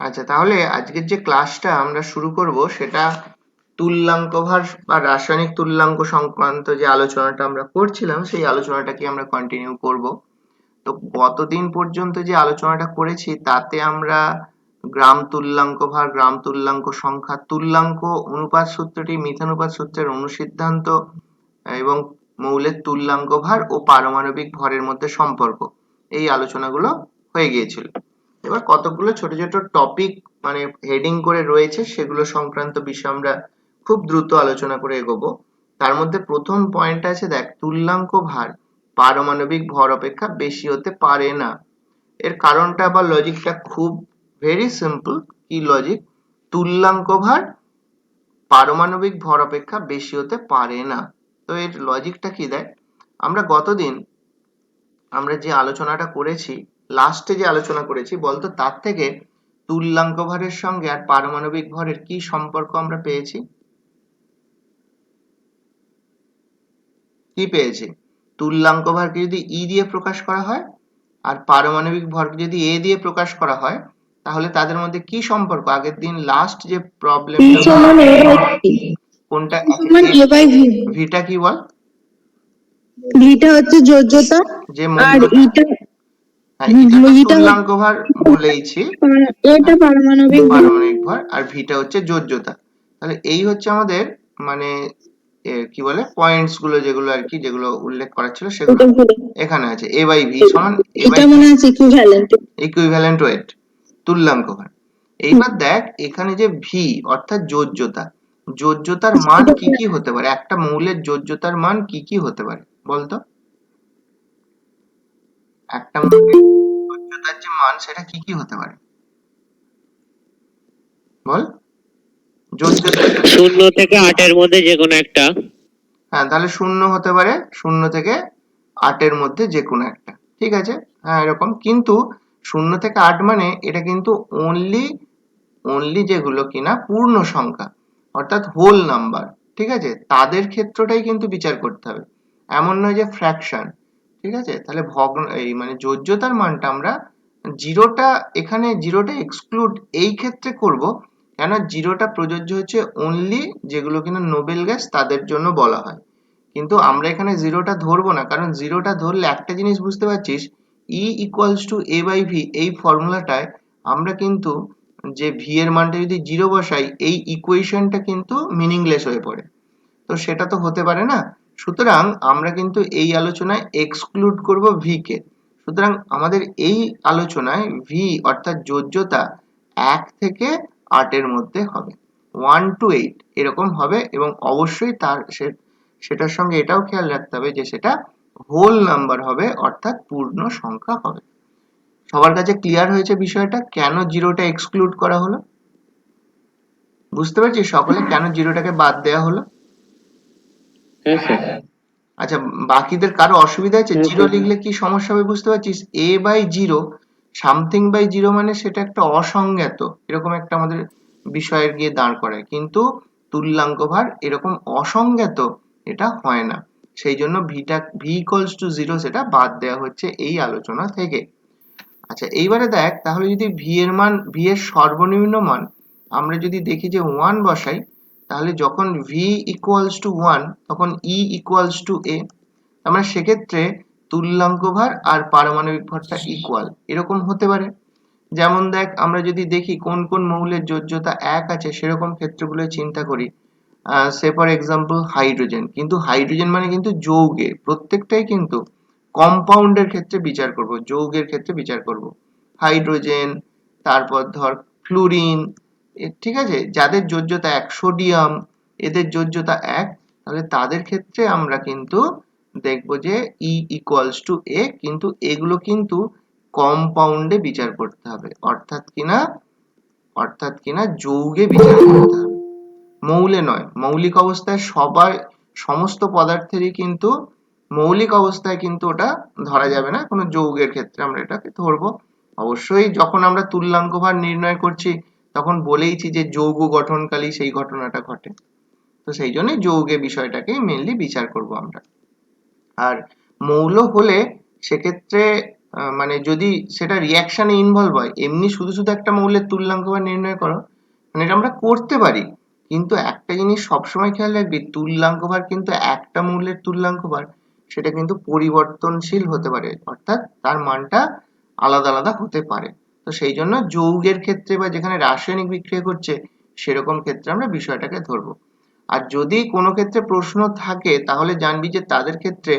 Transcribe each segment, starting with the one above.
আচ্ছা, তাহলে আজকের যে ক্লাসটা আমরা শুরু করব সেটা তুল্যাঙ্ক ভার বা রাসায়নিক তুল্যাঙ্ক সংক্রান্ত যে আলোচনাটা আমরা করছিলাম সেই আলোচনাটাকে আমরা কন্টিনিউ করব। তো গতদিন পর্যন্ত যে আলোচনাটা করেছি তাতে আমরা গ্রাম তুল্যাঙ্ক ভার, গ্রাম তুল্যাঙ্ক সংখ্যা, তুল্যাঙ্ক অনুপাত সূত্রটি, মিথানুপাত সূত্রের অনুসিদ্ধান্ত এবং মৌলের তুল্যাঙ্ক ভার ও পারমাণবিক ভরের মধ্যে সম্পর্ক, এই আলোচনাগুলো হয়ে গিয়েছিল। এবার কতগুলো ছোট ছোট টপিক মানে হেডিং করে রয়েছে সেগুলো সংক্রান্ত বিষয়ে আমরা খুব দ্রুত আলোচনা করে এগোবো। তার মধ্যে প্রথম পয়েন্ট আছে, দেখ, তুল্যাঙ্ক ভার পারমাণবিক ভর অপেক্ষা বেশি হতে পারে না। এর কারণটা বা লজিকটা খুব ভেরি সিম্পল। কি লজিক? তুল্যাঙ্ক ভার পারমাণবিক ভর অপেক্ষা বেশি হতে পারে না। তো এর লজিকটা কি? দেখ, আমরা গতদিন আমরা যে আলোচনাটা করেছি, লাস্টে যে আলোচনা করেছি বলতো, তার থেকে তুল্যাঙ্ক ভরের সঙ্গে আর পারমাণবিক ভরের কি সম্পর্ক আমরা পেয়েছি? কি পেয়েছি? তুল্যাঙ্ক ভরকে যদি ই দিয়ে প্রকাশ করা হয় আর পারমাণবিক ভরকে যদি এ দিয়ে প্রকাশ করা হয়, তাহলে তাদের মধ্যে কি সম্পর্ক? আগের দিন লাস্ট যে P প্রবলেমটা, সমান A by V। কোনটা? P সমান A by V। ভিটা কি বল? ভিটা হচ্ছে যোজ্যতা যে আর মৌলটা, ইটা হ্যাঁ, এটা তো ইটা তুল্যাঙ্ক ভর বলেইছি, এটা পারমাণবিক ভর। পারমাণবিক ভর, আর ভিটা হচ্ছে যোজ্যতা। তাহলে এই হচ্ছে আমাদের মানে কি বলে পয়েন্টস গুলো, যেগুলো আর কি, যেগুলো উল্লেখ করা ছিল সেগুলো এখানে আছে। এ বাই ভি সমান এ বাই এটা মনে আছে ইকুইভ্যালেন্ট। ইকুইভ্যালেন্ট ওয়েট, তুল্যাঙ্ক ভর। এইবার দেখ, এখানে যে ভি অর্থাৎ যোজ্যতা, যোজ্যতার মান কি কি হতে পারে? একটা মৌলের যোজ্যতার মান কি কি হতে পারে বলতো? একটা মৌলের যোজ্যতার যে মান সেটা কি কি হতে পারে বল? যোজ্যতা, 0 থেকে 8 এর মধ্যে যে কোনো একটা। হ্যাঁ, তাহলে 0 হতে পারে, 0 থেকে 8 এর মধ্যে যে কোনো একটা। ঠিক আছে? হ্যাঁ, এরকম। কিন্তু 0 থেকে 8 মানে এটা কিন্তু অনলি যেগুলো কিনা পূর্ণ সংখ্যা, অর্থাৎ হোল নাম্বার। ঠিক আছে? তাদের ক্ষেত্রটাই কিন্তু বিচার করতে হবে। এমন নয় যে ফ্র্যাকশন। ঠিক আছে? তাহলে ভগ্ন এই মানে যোজ্যতার মানটা আমরা জিরোটা, এখানে জিরোটা এক্সক্লুড এই ক্ষেত্রে করব, কেন জিরোটা প্রযোজ্য হচ্ছে অনলি যেগুলো কিনা নোবেল গ্যাস তাদের জন্য বলা হয়। কিন্তু আমরা এখানে জিরোটা ধরবো না, কারণ জিরোটা ধরলে একটা জিনিস বুঝতে পারছিস, E equals to A by V, এই ফর্মুলাটায় আমরা কিন্তু যে ভি এর মানটা যদি জিরো বসাই, এই ইকুয়েশনটা কিন্তু মিনিংলেস হয়ে পড়ে। তো সেটা তো হতে পারে না। সুতরাং আমরা কিন্তু এই আলোচনায় এক্সক্লুড করব ভি কে। সুতরাং আমাদের এই আলোচনায় ভি অর্থাৎ যোজ্যতা 1 থেকে 8 এর মধ্যে হবে, 1 to 8 এরকম হবে। এবং অবশ্যই সেটার সঙ্গে এটাও খেয়াল রাখতে হবে যে সেটা হোল নাম্বার হবে, অর্থাৎ পূর্ণ সংখ্যা হবে। সবার কাছে ক্লিয়ার হয়েছে বিষয়টা, কেন জিরোটা এক্সক্লুড করা হলো? বুঝতে পারছিস সকলে কেন জিরোটাকে বাদ দেওয়া হলো? হ্যাঁ স্যার। আচ্ছা, বাকিদের কারো অসুবিধা আছে? হ্যাঁ জিরো স্যার। লিখলে কি সমস্যা হবে বুঝতে পারছিস? A by zero, something by zero মানে সেটা একটা অসংজ্ঞাত, এরকম একটা আমাদের বিষয়ের গিয়ে দাঁড় করায়। কিন্তু তুল্যাঙ্ক ভার এরকম অসংজ্ঞাত এটা হয় না। সেই জন্য ভি ইকুয়ালস টু জিরো সেটা বাদ দেওয়া হচ্ছে এই আলোচনা থেকে। আচ্ছা, এইবারে দেখ, তাহলে যদি ভি এর সর্বনিম্ন মান আমরা যদি দেখি যে 1 বসাই, তাহলে যখন ভি ইকুয়ালস টু 1 তখন ই ইকুয়ালস টু এ। আমরা সেক্ষেত্রে তুল্যাঙ্ক ভার আর পারমাণবিক ভরটা ইকুয়াল এরকম হতে পারে। যেমন দেখ, আমরা যদি দেখি কোন কোন মৌলের যোজ্যতা 1 আছে সেরকম ক্ষেত্রগুলো চিন্তা করি, সে ফর এক্সাম্পল হাইড্রোজেন। কিন্তু হাইড্রোজেন মানে কিন্তু যৌগের, প্রত্যেকটাই কিন্তু কম্পাউন্ডের ক্ষেত্রে বিচার করব, যৌগের ক্ষেত্রে বিচার করব। হাইড্রোজেন, তারপর ধর ফ্লুরিন, ঠিক আছে, যাদের যোজ্যতা 1, সোডিয়াম, এদের যোজ্যতা 1, তাহলে তাদের ক্ষেত্রে আমরা কিন্তু দেখব যে ই ইকুয়ালস টু এ। কিন্তু এগুলো কিন্তু কম্পাউন্ডে বিচার করতে হবে, অর্থাৎ কিনা যৌগে বিচার করতে হবে, মৌলে নয়। মৌলিক অবস্থায় সমস্ত পদার্থেরই কিন্তু মৌলিক অবস্থায় কিন্তু ওটা ধরা যাবে না, কোনো যৌগের ক্ষেত্রে আমরা এটাকে ধরবো। অবশ্যই যখন আমরা তুল্যাঙ্ক ভার নির্ণয় করছি তখন বলেইছি যে যৌগ গঠনকালী সেই ঘটনাটা ঘটে। তো সেই জন্যই যৌগে বিষয়টাকে মেনলি বিচার করব আমরা। আর মৌল হলে সেক্ষেত্রে মানে যদি সেটা রিয়াকশনে ইনভলভ হয়, এমনি শুধু শুধু একটা মৌলের তুল্যাঙ্ক ভার নির্ণয় করো, মানে এটা আমরা করতে পারি, কিন্তু একটা জিনিস সবসময় খেয়াল রাখবি, তুল্যাঙ্ক ভার কিন্তু একটা মৌলের তুল্যাঙ্ক ভার সেটা কিন্তু পরিবর্তনশীল হতে পারে, অর্থাৎ তার মানটা আলাদা আলাদা হতে পারে। তো সেই জন্য যৌগের ক্ষেত্রে বা যেখানে রাসায়নিক বিক্রিয়া করছে সেরকম ক্ষেত্রে আমরা বিষয়টাকে ধরবো। আর যদি কোনো ক্ষেত্রে প্রশ্ন থাকে তাহলে জানবি যে তাদের ক্ষেত্রে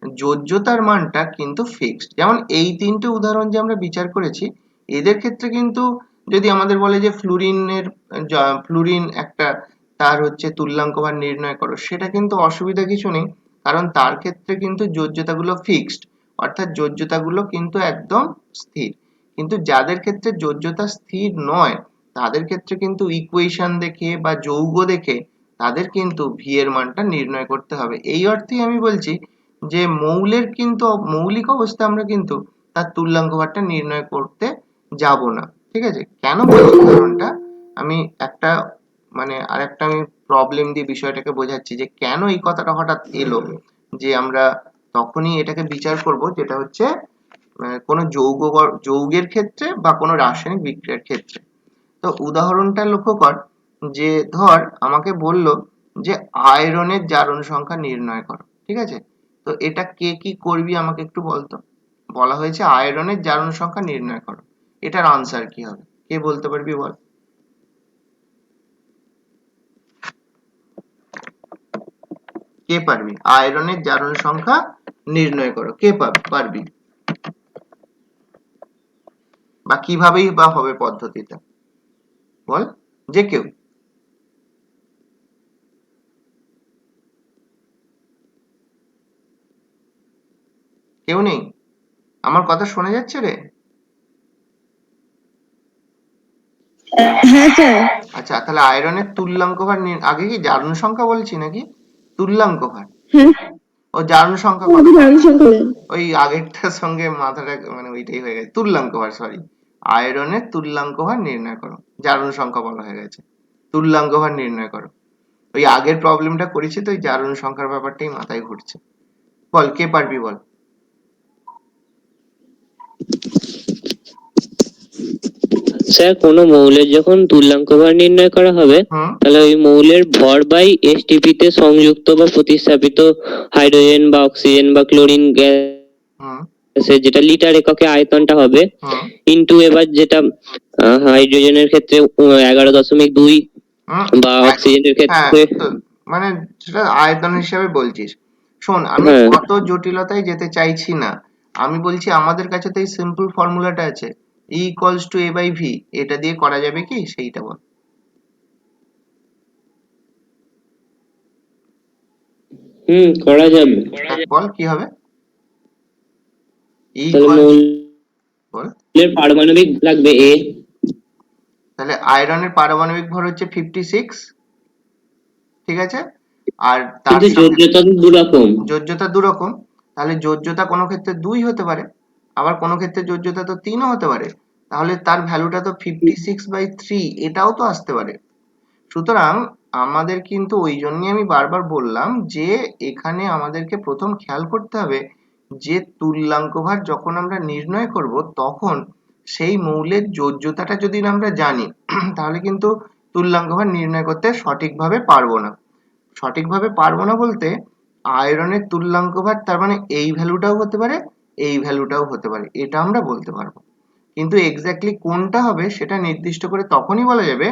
যোজ্যতার মানটা কিন্তু ফিক্সড। যেমন এই তিনটে উদাহরণ যে আমরা বিচার করেছি, এদের ক্ষেত্রে কিন্তু যদি আমাদের বলে যে ফ্লুরিন একটা, তার হচ্ছে তুল্যাঙ্ক ভার নির্ণয় করো, সেটা কিন্তু অসুবিধা কিছু নেই, কারণ তার ক্ষেত্রে কিন্তু যোজ্যতাগুলো ফিক্সড, অর্থাৎ যোজ্যতাগুলো কিন্তু একদম স্থির। কিন্তু যাদের ক্ষেত্রে যোজ্যতা স্থির নয় তাদের ক্ষেত্রে কিন্তু ইকুয়েশন দেখে বা যৌগ দেখে তাদের কিন্তু ভি এর মানটা নির্ণয় করতে হবে। এই অর্থেই আমি বলছি যে মৌলের কিন্তু মৌলিক অবস্থা আমরা কিন্তু তার তুল্যাঙ্ক ভারটা নির্ণয় করতে যাব না। ঠিক আছে? কেন বলছি কারণটা আমি একটা, মানে আরেকটা আমি প্রবলেম দিয়ে বিষয়টাকে বোঝাচ্ছি যে কেন এই কথাটা হঠাৎ এলো, যে আমরা তখনই এটাকে বিচার করব যেটা হচ্ছে কোনো যৌগের ক্ষেত্রে বা কোনো রাসায়নিক বিক্রিয়ার ক্ষেত্রে। তো উদাহরণটা লক্ষ্য কর, যে ধর আমাকে বলল যে আয়রনের জারণ সংখ্যা নির্ণয় করো। ঠিক আছে? তো এটা কে কি করবি আমাকে একটু বলতো। বলা হয়েছে আয়রনের জারণ সংখ্যা নির্ণয় করো, এটার আনসার কি হবে? কে বলতে পারবি বল? কে পারবি? আয়রনের জারণ সংখ্যা নির্ণয় করো, কে পারবি? বা কিভাবেই বা হবে পদ্ধতিটা, বল, যে কেউ। কেউ নেই? আমার কথা শোনা যাচ্ছে রে? হ্যাঁ স্যার। আচ্ছা, তাহলে আয়রনের তুল্যাঙ্ক ভার আগে কি জারণ সংখ্যা বলছি নাকি তুল্যাঙ্ক ভার? হ্যাঁ, ও জারণ সংখ্যা কত? আগে জারণ সংখ্যা বলেন। ওই আগেরটার সঙ্গে মাথাটা মানে ওইটাই হয়ে গেছে, তুল্যাঙ্ক ভার, সরি। আয়রনের তুল্যাঙ্ক ভার নির্ণয় করো, জারণ সংখ্যা বলা হয়ে গেছে, তুল্যাঙ্ক ভার নির্ণয় করো। ওই আগের প্রবলেমটা করেছি তো ওই জারণ সংখ্যার ব্যাপারটাই মাথায় ঘুরছে। বল, কে পারবি বল? স্যার কোনো মৌলের যখন তুল্যাঙ্ক ভর নির্ণয় করা হবে, হুম তাহলে ওই মৌলের ভর বাই এসটিপি তে সংযুক্ত বা প্রতিস্থাপিত হাইড্রোজেন বা অক্সিজেন বা ক্লোরিন হুম গ্যাসের যেটা লিটার এককে আয়তনটা হবে, হুম ইন্টু এবার যেটা হাইড্রোজেনের ক্ষেত্রে 11.2 হুম বা অক্সিজেনের হ্যাঁ, ক্ষেত্রে, তো মানে সেটা আয়তন হিসাবে বলছিস। শোন, আমি হ্যাঁ। অত জটিলতায় যেতে চাইছি না। আমি বলছি আমাদের কাছে তো এই সিম্পল ফর্মুলাটা আছে, E equals to A by V, এটা দিয়ে করা যাবে কি সেইটা বল। করা যাবে। দেখ বল কি হবে। E তাহলে ইকুয়াল, বল। মৌলের পারমাণবিক লাগবে এ, তাহলে আয়রনের পারমাণবিক ভর হচ্ছে 56, ঠিক আছে? আর তার কিন্তু সঙ্গে যোজ্যতা তো দুরকম। যোজ্যতা দুরকম। তাহলে যোজ্যতা কোনো ক্ষেত্রে 2 হতে পারে, আবার কোনো ক্ষেত্রে যোজ্যতা তো 3 ও হতে পারে। তাহলে তার ভ্যালুটা তো 56/3, এটাও তো আসতে পারে। সুতরাং আমাদের কিন্তু ওই জন্যই আমি বারবার বললাম যে এখানে আমাদেরকে প্রথম খেয়াল করতে হবে যে তুল্যাঙ্ক ভার যখন আমরা নির্ণয় করব তখন সেই মৌলের যোজ্যতাটা যদি না আমরা জানি তাহলে কিন্তু তুল্যাঙ্ক ভার নির্ণয় করতে সঠিকভাবে পারবো না। সঠিকভাবে পারবো না বলতে আয়রনের তুল্যাঙ্ক ভার তার মানে এই ভ্যালুটাও হতে পারে, এই ভ্যালুটাও হতে পারে, এটা আমরা বলতে পারবো। কিন্তু এক্স্যাক্টলি কোনটা হবে সেটা নির্দিষ্ট করে তখনই বলা যাবে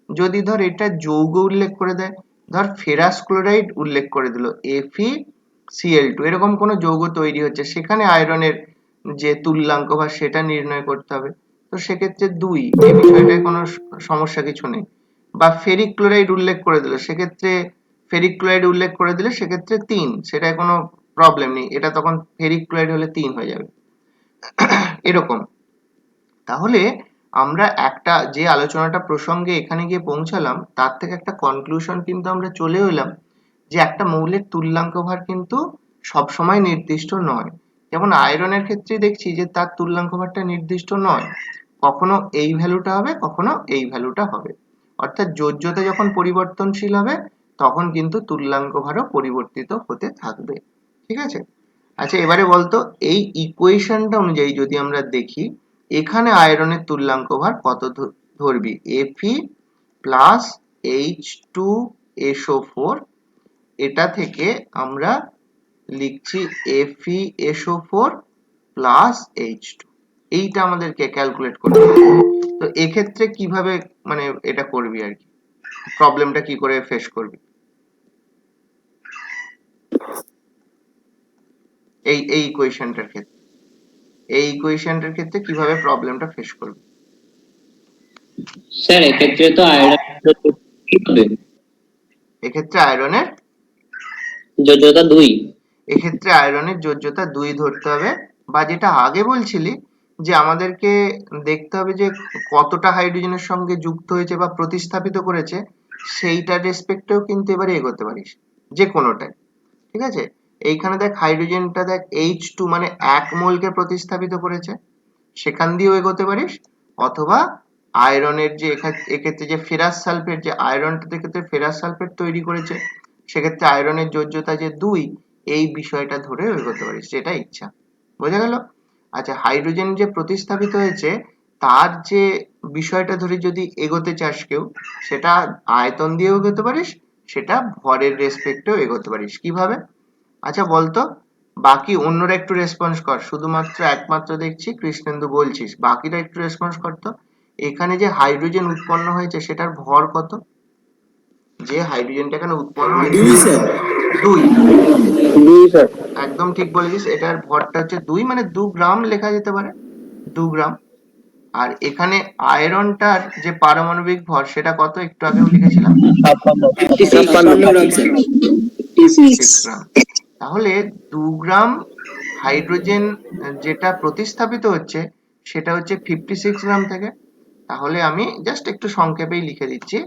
যদি ধর এটা যৌগ উল্লেখ করে দেয়, ধর ফেরাস ক্লোরাইড উল্লেখ করে দিল FeCl2, এরকম কোনো যৌগ তৈরি হচ্ছে, সেখানে আয়রনের যে তুল্যাঙ্ক ভার সেটা নির্ণয় করতে হবে। তো সেক্ষেত্রে 2, এই বিষয়টায় কোনো সমস্যা কিছু নেই। বা ফেরিক ক্লোরাইড উল্লেখ করে দিল, সেক্ষেত্রে ফেরিক ক্লোরাইড উল্লেখ করে দিলে সেক্ষেত্রে 3, সেটায় কোনো প্রবলেম নেই, এটা তখন ফেরিক ক্লোরাইড হলে 3 হয়ে যাবে। এরকম। তাহলে আমরা একটা যে আলোচনাটা প্রসঙ্গে এখানে গিয়ে পৌঁছালাম তার থেকে একটা কনক্লুশন কিন্তু আমরা চলে এলাম যে একটা মৌলের তুল্যাঙ্ক ভার কিন্তু সবসময় নির্দিষ্ট নয়। যেমন আয়রনের ক্ষেত্রে দেখছি যে তার তুল্যাঙ্ক ভারটা নির্দিষ্ট নয়, কখনো এই ভ্যালুটা হবে কখনো এই ভ্যালুটা হবে, অর্থাৎ যোজ্যতা যখন পরিবর্তনশীল হবে তখন কিন্তু তুল্যাঙ্ক ভারও পরিবর্তিত হতে থাকবে। ঠিক আছে? আচ্ছা এবারে বলতো এই ইকুয়েশনটা অনুযায়ী যদি আমরা দেখি এখানে আয়রনের তুল্যাঙ্ক ভার কত ধরবি, Fe প্লাস H2SO4, এটা থেকে আমরা লিখছি FeSO4 প্লাস H2, এইটা আমাদেরকে ক্যালকুলেট করতে হবে। তো এক্ষেত্রে কিভাবে মানে এটা করবি আর কি, প্রবলেমটা কি করে ফেস করবি এই ইকুয়েশনটার ক্ষেত্রে কিভাবে প্রবলেমটা ফেস করবি? স্যার এক্ষেত্রে তো আয়রন এক্ষেত্রে আয়রনের যোজ্যতা 2। এক্ষেত্রে আয়রনের যোজ্যতা 2 ধরতে হবে, বা যেটা আগে বলছিলি যে আমাদেরকে দেখতে হবে যে কতটা হাইড্রোজেনের সঙ্গে যুক্ত হয়েছে বা প্রতিস্থাপিত করেছে, সেইটার রেসপেক্টেও কিন্তু এবারে এগোতে পারিস যে কোনোটাই। ঠিক আছে, এইখানে দেখ হাইড্রোজেনটা দেখ H2 মানে 1 মোলকে প্রতিস্থাপিত করেছে, সেখান দিয়েও এগোতে পারিস, অথবা আয়রনের যে এক্ষেত্রে যে ফেরাস সালফেট, যে আয়রনটা থেকে ফেরাস সালফেট তৈরি করেছে, সেক্ষেত্রে আয়রনের যোজ্যতা যে 2, এই বিষয়টা ধরে এগোতে পারিস, যেটা ইচ্ছা। বোঝা গেল? আচ্ছা হাইড্রোজেন যে প্রতিস্থাপিত হয়েছে তার যে বিষয়টা ধরে যদি এগোতে চাস কেউ, সেটা আয়তন দিয়েও এগোতে পারিস, সেটা ভরের রেসপেক্টেও এগোতে পারিস। কিভাবে? আচ্ছা বলতো, বাকি অন্যরা একটু রেসপন্স কর, শুধুমাত্র একমাত্র দেখছি কৃষ্ণেন্দু বলছিস, বাকিরা একটু রেসপন্স করতো। এখানে যে হাইড্রোজেন উৎপন্ন হয়েছে সেটার ভর কত? যে হাইড্রোজেনটা এখানে উৎপন্ন হয়েছে 2, একদম ঠিক বলেছিস, এটার ভরটা হচ্ছে 2, মানে 2 গ্রাম লেখা যেতে পারে, 2 গ্রাম। আর এখানে আয়রনটার যে পারমাণবিক ভর সেটা কত, একটু আগেও লিখেছিলাম 56 6 গ্রাম। তাহলে 2 গ্রাম হাইড্রোজেন যেটা প্রতিস্থাপিত হচ্ছে সেটা হচ্ছে 56 গ্রাম থেকে। তাহলে আমি জাস্ট একটু সংক্ষেপেই লিখে দিচ্ছি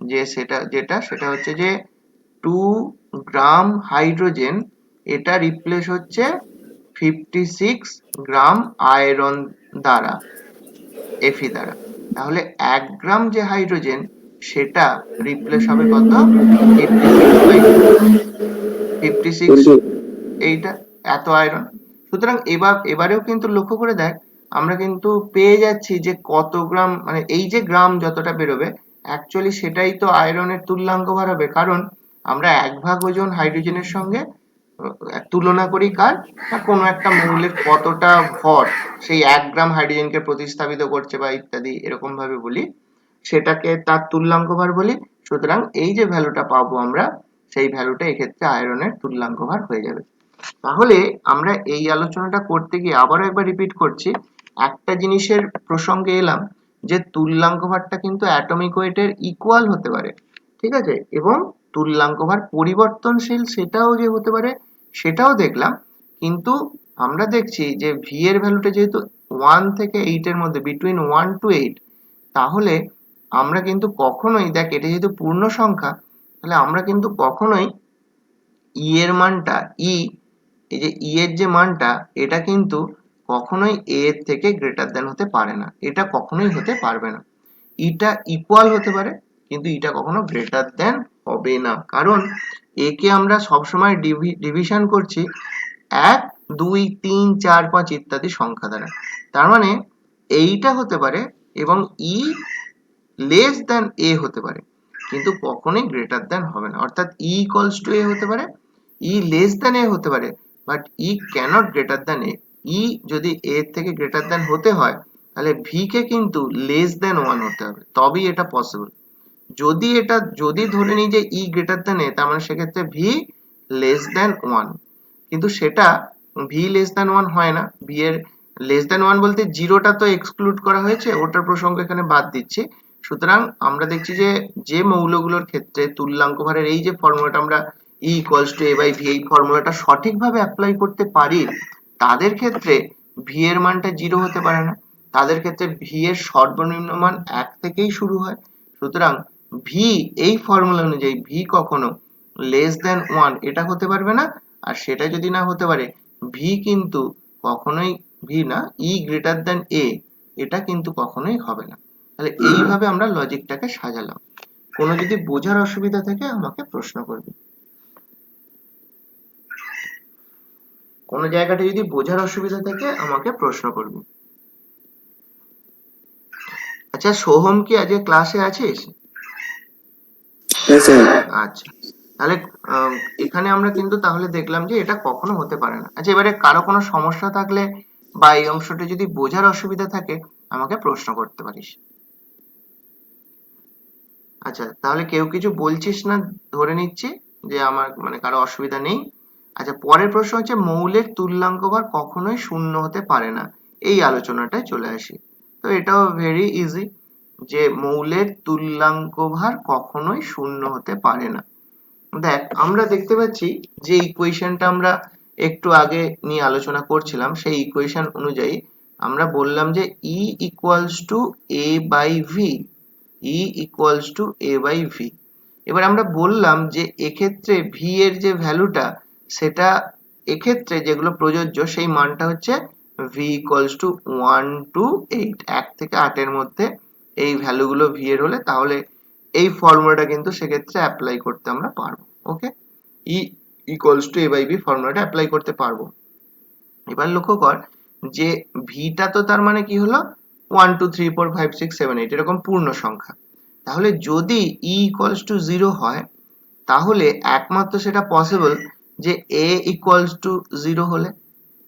যে সেটা হচ্ছে যে 2 গ্রাম হাইড্রোজেন, এটা রিপ্লেস হচ্ছে 56 গ্রাম আয়রন দ্বারা, Fe দ্বারা। তাহলে 1 গ্রাম যে হাইড্রোজেন সেটা রিপ্লেস হবে কত, 56 এইটা, এত আয়রন। সুতরাং এবারেও কিন্তু লক্ষ্য করে দেখ, আমরা কিন্তু পেয়ে যাচ্ছি যে কত গ্রাম, মানে এই যে গ্রাম যতটা বেরোবে অ্যাকচুয়ালি সেটাই তো আয়রনের তুল্যাঙ্ক ভার হবে, কারণ আমরা 1 ভাগ ওজন হাইড্রোজেনের সঙ্গে তুলনা করি কার, না কোনো একটা মৌলের কতটা ভর সেই 1 গ্রাম হাইড্রোজেনকে প্রতিস্থাপিত করছে বা ইত্যাদি এরকম ভাবে বলি, সেটাকে তার তুল্যাঙ্ক ভার বলি। সুতরাং এই যে ভ্যালুটা পাবো আমরা, সেই ভ্যালুটা এক্ষেত্রে আয়রনের তুল্যাঙ্ক ভার হয়ে যাবে। তাহলে আমরা এই আলোচনাটা করতে গিয়ে আবারও একবার রিপিট করছি, একটা জিনিসের প্রসঙ্গে এলাম যে তুল্যাঙ্ক ভারটা কিন্তু অ্যাটমিক ওয়েটের ইকুয়াল হতে পারে, ঠিক আছে, এবং তুল্যাঙ্ক ভার পরিবর্তনশীল সেটাও যে হতে পারে সেটাও দেখলাম। কিন্তু আমরা দেখছি যে ভি এর ভ্যালুটা যেহেতু 1 থেকে 8 এর মধ্যে, বিটুইন 1 to 8, তাহলে আমরা কিন্তু কখনোই দেখ এটা যেহেতু পূর্ণ সংখ্যা, তাহলে আমরা কিন্তু কখনোই ই এর মানটা এই যে ই এর যে মানটা, এটা কিন্তু কখনোই এ এর থেকে গ্রেটার দেন হতে পারে না, এটা কখনোই হতে পারবে না। ইটা ইকুয়াল হতে পারে কিন্তু এটা কখনো গ্রেটার দেন হবে না, কারণ এ কে আমরা সবসময় ডিভিশন করছি 1, 2, 3, 4, 5 ইত্যাদি সংখ্যা দ্বারা। তার মানে এইটা হতে পারে এবং ই লেস দেন এ হতে পারে, কিন্তু কখনোই গ্রেটার দেন হবে না। অর্থাৎ ই ইকুয়ালস টু এ হতে পারে, ই লেস দেন এ হতে পারে, but E cannot greater than A. E যদি এ থেকে গ্রেটার দেন হতে হয় তাহলে ভি কে কিন্তু লেস দেন 1 হতে হবে, তবেই এটা পসিবল। যদি ধরে নিই যে ই গ্রেটার দেন এ, তার মানে সেক্ষেত্রে ভি লেস দেন 1, কিন্তু সেটা ভি লেস দেন 1 হয় না। ভি এর লেস দেন 1 বলতে জিরোটা তো এক্সক্লুড করা হয়েছে, ওটার প্রসঙ্গ এখানে বাদ দিচ্ছি। সুতরাং আমরা দেখছি যে যে মৌলগুলোর ক্ষেত্রে তুল্যাঙ্ক ভারের এই যে ফর্মুলাটা আমরা E equals to A by V, এই ফর্মুলাটা সঠিকভাবে অ্যাপ্লাই করতে পারি, তাদের ক্ষেত্রে ভি এর মানটা 0 হতে পারে না, তাদের ক্ষেত্রে ভি এর সর্বনিম্ন মান 1 থেকেই শুরু হয়। সুতরাং ভি এই ফর্মুলা অনুযায়ী ভি কখনো লেস দেন 1 এটা হতে পারবে না, আর সেটা যদি না হতে পারে ভি কিন্তু কখনোই ভি না ই গ্রেটার দেন এ, এটা কিন্তু কখনোই হবে না। তাহলে এইভাবে আমরা লজিকটাকে সাজালাম। কোনো যদি বোঝার অসুবিধা থাকে আমাকে প্রশ্ন করবে। কোনো জায়গাটা যদি বোঝার অসুবিধা থাকে আমাকে প্রশ্ন করবি। আচ্ছা সোহম, কি আজকে ক্লাসে আছিস? হ্যাঁ স্যার। আচ্ছা, তাহলে এখানে আমরা কিন্তু তাহলে দেখলাম যে এটা কখনো হতে পারে না। আচ্ছা, এবারে কারো কোনো সমস্যা থাকলে বা এই অংশটা যদি বোঝার অসুবিধা থাকে আমাকে প্রশ্ন করতে পারিস। আচ্ছা, তাহলে কেউ কিছু বলছিস না, ধরে নিচ্ছি যে আমার মানে কারো অসুবিধা নেই। আচ্ছা, পরের প্রশ্ন হচ্ছে মৌলের তুল্যাঙ্ক ভার কখনোই শূন্য হতে পারে না, এই আলোচনাটায় চলে আসি। তো এটাও ভেরি ইজি, যে মৌলের তুল্যাঙ্ক ভার কখনোই শূন্য হতে পারে না। দেখ, আমরা দেখতে পাচ্ছি যে ইকুয়েশনটা আমরা একটু আগে নিয়ে আলোচনা করছিলাম, সেই ইকুয়েশন অনুযায়ী আমরা বললাম যে E equals to A by V, E equals to A by V। এবার আমরা বললাম যে এক্ষেত্রে V এর যে ভ্যালুটা, সেটা এক্ষেত্রে যেগুলো প্রযোজ্য সেই মানটা হচ্ছে V ইকুয়ালস টু 1 to 8, 1 থেকে 8 এর মধ্যে এই ভ্যালুগুলো V এর হলে তাহলে এই ফর্মুলাটা কিন্তু সেক্ষেত্রে অ্যাপ্লাই করতে আমরা পারবো। Okay, E equals to A by V ফর্মুলাটা অ্যাপ্লাই করতে পারবো। এবার লক্ষ্য কর যে ভিটা তো তার মানে কি হলো 1 2 3 4 5 6 7 8 এরকম পূর্ণ সংখ্যা। তাহলে যদি E ইকুয়ালস টু 0 হয় তাহলে একমাত্র সেটা পসিবল যে A ইকুয়ালস টু 0 হলে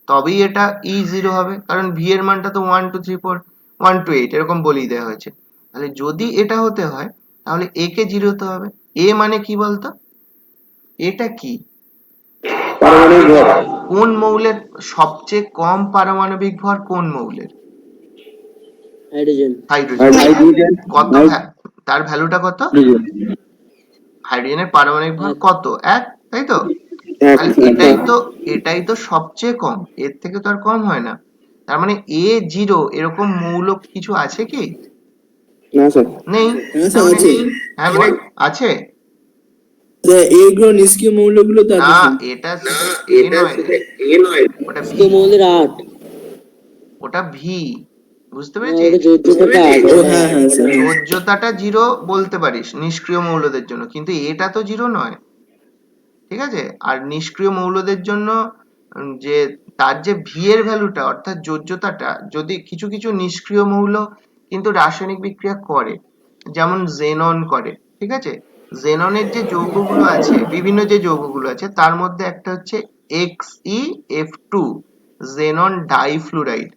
তবেই এটা E 0 হবে, কারণ V এর মানটা তো 1 2 3 4 1 to 8 এরকম বলেই দেওয়া হয়েছে। তাহলে যদি এটা হতে হয় তাহলে A কে 0 হতে হবে। A মানে কি বলতো? এটা কি? পারমাণবিক ভর। কোন মৌলের সবচেয়ে কম পারমাণবিক ভর? কোন মৌলের? হাইড্রোজেন। হাইড্রোজেন। হাইড্রোজেন। কত তার ভ্যালুটা কত? হাইড্রোজেনের পারমাণবিক ভর কত? 1, তাই তো? তাহলে এটাই তো সবচেয়ে কম, এর থেকে তো আর কম হয় না। তার মানে A0 এরকম মৌল কিছু আছে কি? না স্যার। নেই। হ্যাঁ তার স্যার মানে আছে। হ্যাঁ বল, আছে? এগুলো নিষ্ক্রিয় মৌলগুলো তো না, আছে। এটা সেটা A নয় রে, ওটা V, মৌলের 8। ওটা V, বুঝতে ওটা পেরেছিস? যোজ্যতাটা 8। ও হ্যাঁ হ্যাঁ স্যার। যোজ্যতাটা 0 বলতে পারিস নিষ্ক্রিয় মৌলদের জন্য, কিন্তু এটা তো 0 নয়, ঠিক আছে? আর নিষ্ক্রিয় মৌলদের জন্য যে তার যে V এর ভ্যালুটা অর্থাৎ যোজ্যতাটা, যদি কিছু কিছু নিষ্ক্রিয় মৌল কিন্তু রাসায়নিক বিক্রিয়া করে, যেমন জেনন করে, ঠিক আছে? জেননের যে যৌগগুলো আছে, বিভিন্ন যে যৌগগুলো আছে তার মধ্যে একটা হচ্ছে XeF2, জেনন ডাইফ্লুরাইড,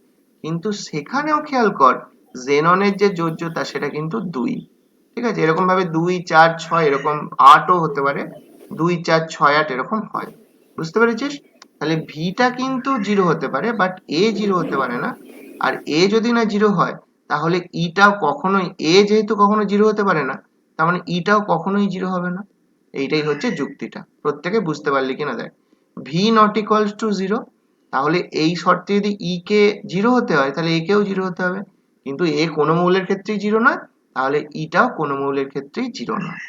কিন্তু সেখানেও খেয়াল কর জেননের যে যোজ্যতা সেটা কিন্তু 2, ঠিক আছে? এরকম ভাবে 2 4 6 এরকম 8ও হতে পারে, 2 4 6 8 এরকম হয়, বুঝতে পেরেছিস? তাহলে ভিটা কিন্তু 0 হতে পারে বাট এ 0 হতে পারে না। আর এ যদি না 0 হয় তাহলে ইটাও কখনোই, এ যেহেতু কখনো 0 হতে পারে না তার মানে ইটাও কখনোই 0 হবে না। এইটাই হচ্ছে যুক্তিটা, প্রত্যেকে বুঝতে পারলি কিনা দেখ। ভি নট ইকুয়ালস টু 0, তাহলে এই শর্তে যদি ই কে 0 হতে হয় তাহলে এ কেও 0 হতে হবে, কিন্তু এ কোনো মৌলের ক্ষেত্রেই 0 নয়, তাহলে ইটাও কোনো মৌলের ক্ষেত্রেই 0 নয়।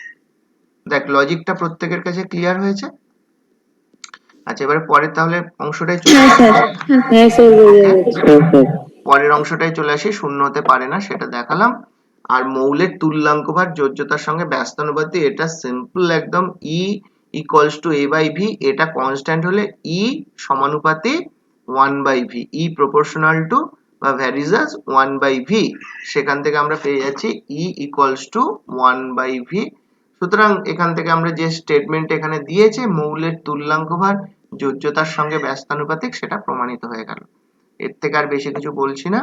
দেখ লজিকটা প্রত্যেকের কাছে ক্লিয়ার হয়েছে? আচ্ছা, এবারে পরের তাহলে অংশটাই চলে হ্যাঁ আসি। স্যার। হ্যাঁ স্যার বুঝে গেছি। পরের অংশটাই চলে আসি, শূন্য হতে পারে না সেটা দেখালাম। আর মৌলের তুল্যাঙ্ক ভার যোজ্যতার সঙ্গে ব্যস্তানুপাতি, এটা সিম্পল একদম, E equals to A by V, এটা কনস্ট্যান্ট হলে E সমানুপাতি 1 by V, E proportional to বা ভ্যারিজাস 1 বাই V, সেখান থেকে আমরা পেয়ে যাচ্ছি E equals to 1 by V। সুতরাং এখান থেকে আমরা যে স্টেটমেন্ট এখানে দিয়েছে মৌলের তুল্যাঙ্ক ভার যোজ্যতার সঙ্গে ব্যস্তানুপাতিক, সেটা প্রমাণিত হয়ে গেল। এর থেকে আর বেশি কিছু বলছি না।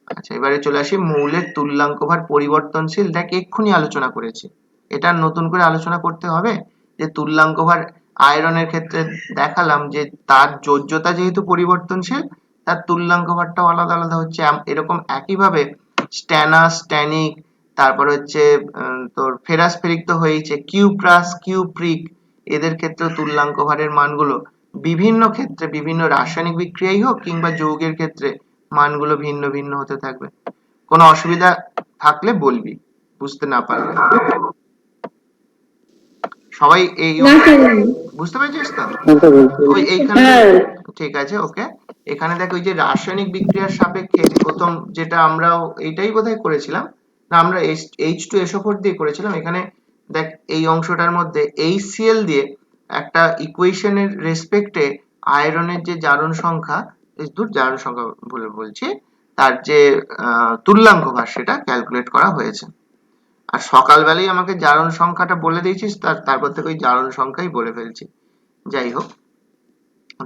আচ্ছা, এবারে চলে আসি মৌলের তুল্যাঙ্ক ভার পরিবর্তনশীল। দেখ এক্ষুনি আলোচনা করেছি, এটা নতুন করে আলোচনা করতে হবে যে তুল্যাঙ্ক ভার আয়রনের ক্ষেত্রে দেখালাম যে তার যোজ্যতা যেহেতু পরিবর্তনশীল তার তুল্যাঙ্ক ভারটাও আলাদা আলাদা হচ্ছে। এরকম একইভাবে স্ট্যানাস, স্ট্যানিক, তারপর হচ্ছে তোর ফেরাস ফেরিক তো হয়েছে, কিউপ্রাস, কিউপ্রিক, এদের ক্ষেত্রে তুল্যাঙ্ক ভারের মানগুলো বিভিন্ন ক্ষেত্রে বিভিন্ন রাসায়নিক বিক্রিয়াই হোক কিংবা যৌগের ক্ষেত্রে মানগুলো ভিন্ন ভিন্ন হতে থাকবে। কোনো অসুবিধা থাকলে বলবি, বুঝতে না পারলে। সবাই এই না স্যার। বুঝতে পেরেছিস তো? ওই হ্যাঁ। এইখানে হ্যাঁ। ঠিক আছে, ওকে। এখানে দেখ ওই যে রাসায়নিক বিক্রিয়ার সাপেক্ষে প্রথম যেটা আমরাও এইটাই বোধহয় করেছিলাম, না আমরা H2SO4 দিয়ে করেছিলাম। এখানে দেখ এই অংশটার মধ্যে HCl দিয়ে একটা ইকুয়েশনের রেসপেক্টে আয়রনের যে জারণ সংখ্যা, জারণ সংখ্যা বলে বলছি, তার যে তুল্যাঙ্ক ভার সেটা ক্যালকুলেট করা হয়েছে। আর সকালবেলায় আমাকে জারণ সংখ্যাটা বলে দিয়েছিস, তারপর থেকে ওই জারণ সংখ্যাই বলে ফেলছি। যাই হোক,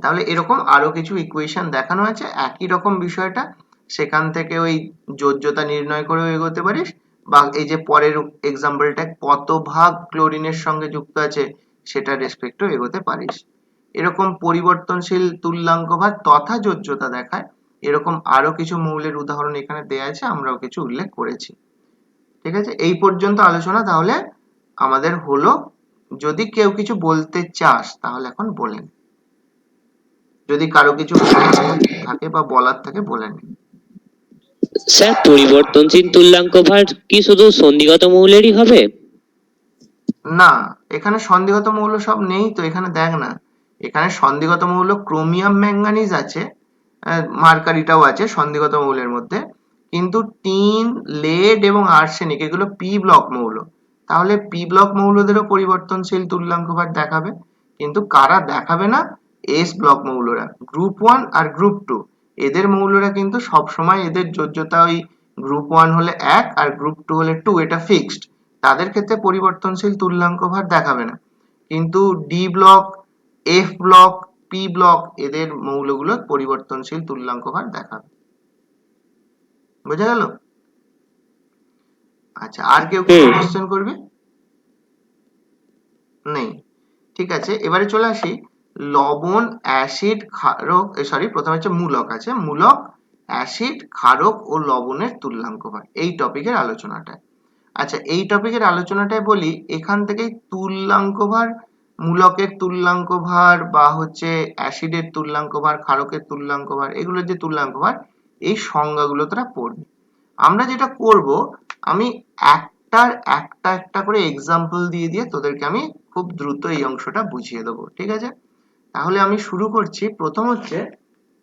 তাহলে এরকম আরো কিছু ইকুয়েশন দেখানো আছে একই রকম বিষয়টা, সেখান থেকে ওই যোজ্যতা নির্ণয় করেও এগোতে পারিস, বা এই যে পরের এক্সাম্পলটা কত ভাগ ক্লোরিনের সঙ্গে যুক্ত আছে সেটা রেসপেক্টেও এগোতে পারিস। এরকম পরিবর্তনশীল তুল্যাঙ্ক ভার তথা যোজ্যতা দেখায় এরকম আরো কিছু মৌলের উদাহরণ এখানে দেয়া আছে, আমরাও কিছু উল্লেখ করেছি। ঠিক আছে, এই পর্যন্ত আলোচনা তাহলে আমাদের হলো। যদি কেউ কিছু বলতে চাস তাহলে এখন বলেন, যদি কারো কিছু থাকে বা বলার থাকে বলে নে। স্যার, পরিবর্তনশীল তুল্যাঙ্ক ভার কি শুধু সন্ধিগত মৌলেরই হবে? না, এখানে সন্ধিগত মৌল সব নেই তো, এখানে দেখ না, এখানে সন্ধিগত মৌল ক্রোমিয়াম ম্যাঙ্গানিজ আছে, মার্কারিটাও আছে সন্ধিগত মৌলের মধ্যে, কিন্তু টিন, লেড এবং আর্সেনিক এগুলো পি ব্লক মৌল। তাহলে পি ব্লক মৌলদেরও পরিবর্তনশীল তুল্যাঙ্ক ভার দেখাবে, কিন্তু কারা দেখাবে না? এস ব্লক মৌলরা, গ্রুপ 1 আর গ্রুপ 2 এদের মৌলরা কিন্তু সবসময় এদের যোজ্যতা ওই গ্রুপ 1 হলে 1 আর গ্রুপ 2 হলে 2, এটা ফিক্সড। তাদের ক্ষেত্রে পরিবর্তনশীল তুল্যাঙ্ক ভার দেখাবে না, কিন্তু D block, F block, P block এদের মৌলগুলো পরিবর্তনশীল তুল্যাঙ্ক ভার দেখাবে। বোঝা গেল? আচ্ছা, আর কেউ কিছু কোশ্চেন করবে? নেই, ঠিক আছে, এবারে চলে আসি লবণ, অ্যাসিড, ক্ষারক, সরি প্রথমে হচ্ছে মূলক আছে, মূলক, অ্যাসিড, ক্ষারক ও লবণের তুল্যাঙ্ক ভার, এই টপিকের আলোচনাটায়। আচ্ছা, এই টপিকের আলোচনাটায় বলি, এখান থেকেই তুল্যাঙ্ক ভার, মূলকের তুল্যাঙ্ক ভার বা হচ্ছে অ্যাসিডের তুল্যাঙ্ক ভার, ক্ষারকের তুল্যাঙ্ক ভার, এগুলোর যে তুল্যাঙ্ক ভার, এই সংজ্ঞাগুলো তোরা পড়বি। আমরা যেটা করব, আমি একটা করে এক্সাম্পল দিয়ে দিয়ে তোদেরকে আমি খুব দ্রুত এই অংশটা বুঝিয়ে দেবো, ঠিক আছে? তাহলে আমি শুরু করছি। প্রথম হচ্ছে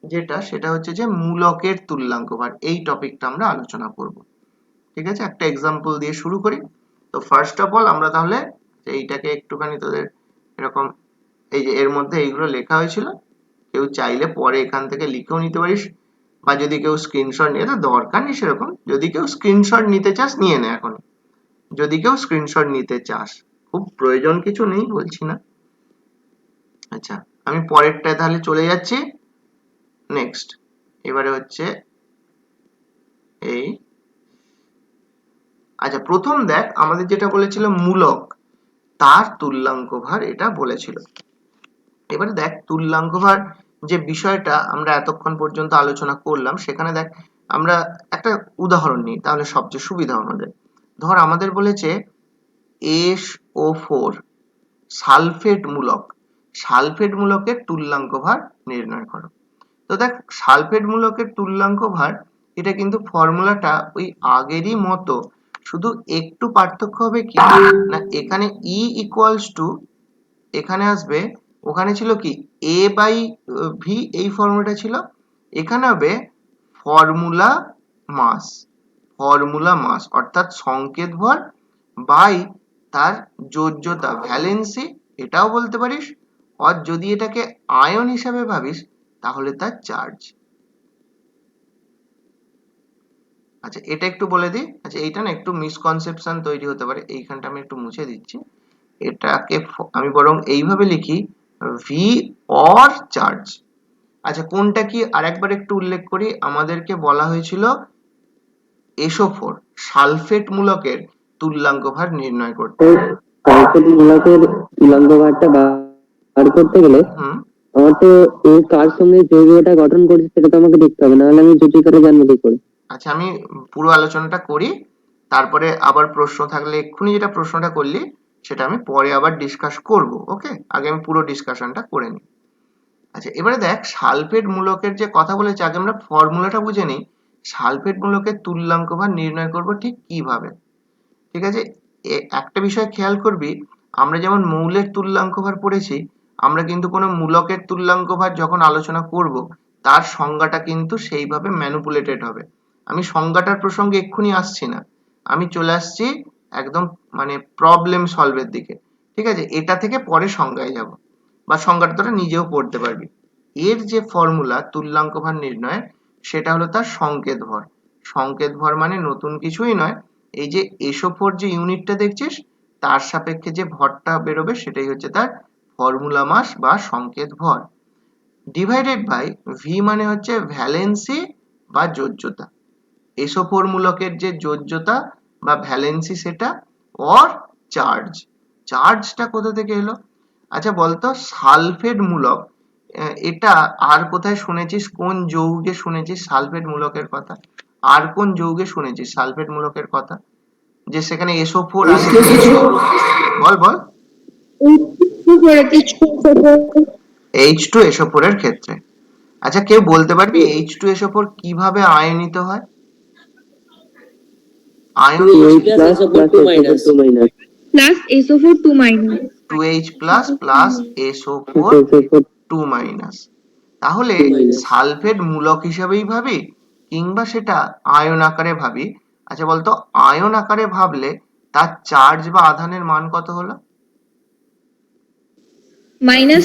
যেটা, সেটা হচ্ছে যে মূলকের তুল্যাঙ্ক ভার, এই টপিকটা আমরা আলোচনা করব। ঠিক আছে, একটা এক্সাম্পল দিয়ে শুরু করি। তো ফার্স্ট অফ অল আমরা তাহলে এইটাকে একটুখানি তোদের এরকম, এই যে এর মধ্যে এইগুলো লেখা হয়েছিল, কেউ চাইলে পরে এখান থেকে লিখেও নিতে পারিস, বা যদি কেউ স্ক্রিনশট নিয়ে, তো দরকার নেই সেরকম, যদি কেউ স্ক্রিনশট নিতে চাস নিয়ে নে এখন, যদি কেউ স্ক্রিনশট নিতে চাস, খুব প্রয়োজন কিছু নেই বলছি না। আচ্ছা, আমি পরেরটায় তাহলে চলে যাচ্ছি। নেক্সট, এবারে হচ্ছে এই, আচ্ছা প্রথম দেখ, আমাদের যেটা বলেছিল মূলক, তার তুল্যাঙ্ক ভার এটা বলেছিল। এবারে দেখ তুল্যাঙ্ক ভার যে বিষয়টা আমরা এতক্ষণ পর্যন্ত আলোচনা করলাম, সেখানে দেখ আমরা একটা উদাহরণ নিই, তাহলে সবচেয়ে সুবিধা আমাদের। ধর আমাদের বলেছে SO4 সালফেট মূলক, সালফেট মূলকের তুল্যাঙ্ক ভার নির্ণয় করো। তো দেখ সালফেট মূলকের তুল্যাঙ্ক ভার, এটা কিন্তু ফর্মুলাটা ওই আগেরই মতো, শুধু একটু পার্থক্য হবে কি না, এখানে E ইকুয়ালস টু, এখানে আসবে, ওখানে ছিল কি A/V, এই ফর্মুলাটা ছিল, এখানে হবে ফর্মুলা মাস, ফর্মুলা মাস অর্থাৎ সংকেত ভর বাই তার যোজ্যতা ভ্যালেন্সি, এটাও বলতে পারিস, আর যদি এটাকে আয়ন হিসাবে ভাবিস তাহলে তার চার্জ। আচ্ছা এটা একটু বলে দিই, আচ্ছা এইটা না একটু মিসকনসেপশন তৈরি হতে পারে, এইখানটা আমি একটু মুছে দিচ্ছি, এটাকে আমি বরং এইভাবে লিখি, ভি অর চার্জ। আচ্ছা কোনটা কি আরেকবার একটু উল্লেখ করি, আমাদেরকে বলা হয়েছিল SO4 সালফেট মূলকের তুল্যাঙ্ক ভার নির্ণয় করতে। সালফেট মূলকের তুল্যাঙ্ক ভারটা বার করতে গেলে আমার তো এই কার সঙ্গে যৌগটা গঠন করেছে সেটা তো আমাকে দেখতে হবে, নাহলে আমি জুটি করে জানবো কি করে? আচ্ছা আমি পুরো আলোচনাটা করি, তারপরে আবার প্রশ্ন থাকলে, এক্ষুনি যেটা প্রশ্নটা করলি সেটা আমি পরে আবার ডিসকাস করব, ওকে? আগে আমি পুরো ডিসকাশনটা করে নিই। আচ্ছা এবারে দেখ সালফেট মূলকের যে কথা বলেছে, আগে আমরা ফর্মুলাটা বুঝে নিই, সালফেট মূলকের তুল্যাঙ্ক ভার নির্ণয় করব ঠিক কিভাবে। ঠিক আছে, একটা বিষয় খেয়াল করবি, আমরা যেমন মৌলের তুল্যাঙ্ক ভার পড়েছি, আমরা কিন্তু কোনো মূলকের তুল্যাঙ্ক ভার যখন আলোচনা করব, তার সংজ্ঞাটা কিন্তু সেইভাবে ম্যানিপুলেটেড হবে। আমি সংজ্ঞাটার প্রসঙ্গে এক্ষুনি আসছি না, আমি চলে আসছি একদম মানে প্রবলেম সলভের দিকে। ঠিক আছে, এটা থেকে পরে সংজ্ঞায় যাব, বা সংজ্ঞাটা তোরা নিজেও পড়তে পারবি। এর যে ফর্মুলা তুল্যাঙ্ক ভর নির্ণয়ের, সেটা হলো তার সংকেত ভর। সংকেত ভর মানে নতুন কিছুই নয়, এই যে SO4 যে ইউনিটটা দেখছিস তার সাপেক্ষে যে ভরটা বেরোবে সেটাই হচ্ছে তার ফর্মুলা মাস বা সংকেত ভর, ডিভাইডেড বাই ভি মানে হচ্ছে ভ্যালেন্সি বা যোজ্যতা। SO4 মূলকের যে যোজ্যতা বা ভ্যালেন্সি সেটা, অর চার্জ। চার্জটা কোথা থেকে এলো? আচ্ছা বলতো সালফেট মূলক, এটা আর কোথায় শুনেছিস, কোন যৌগে শুনেছিস সালফেট মূলকের কথা? আর কোন যৌগে শুনেছিস সালফেট মূলকের কথা, যে সেখানে SO4 আছে? বল বল। H2SO4 এর ক্ষেত্রে। আচ্ছা কেউ বলতে পারবি H2SO4 কিভাবে আয়নিত হয়? Ion plus plus two minus minus plus SO4 2 minus. 2H plus plus SO4 2 minus। তাহলে সালফেট মূলক হিসেবেই ভাবি কিংবা সেটা আয়ন আকারে ভাবি, আচ্ছা বলতো আয়ন আকারে ভাবলে তার চার্জ বা আধানের মান কত হলো? Minus